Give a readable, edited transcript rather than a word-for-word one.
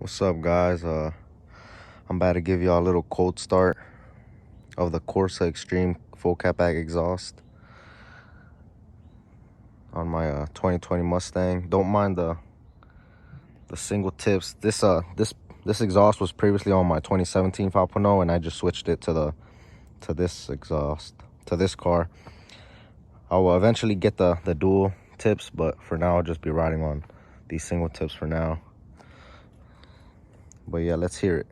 What's up, guys? I'm about to give y'all a little cold start of the Corsa Extreme full catback exhaust on my 2020 Mustang. Don't mind the single tips. This exhaust was previously on my 2017 5.0, and I just switched it to this exhaust to this car. I will eventually get the dual tips, but for now I'll just be riding on these single tips for now. But yeah, let's hear it.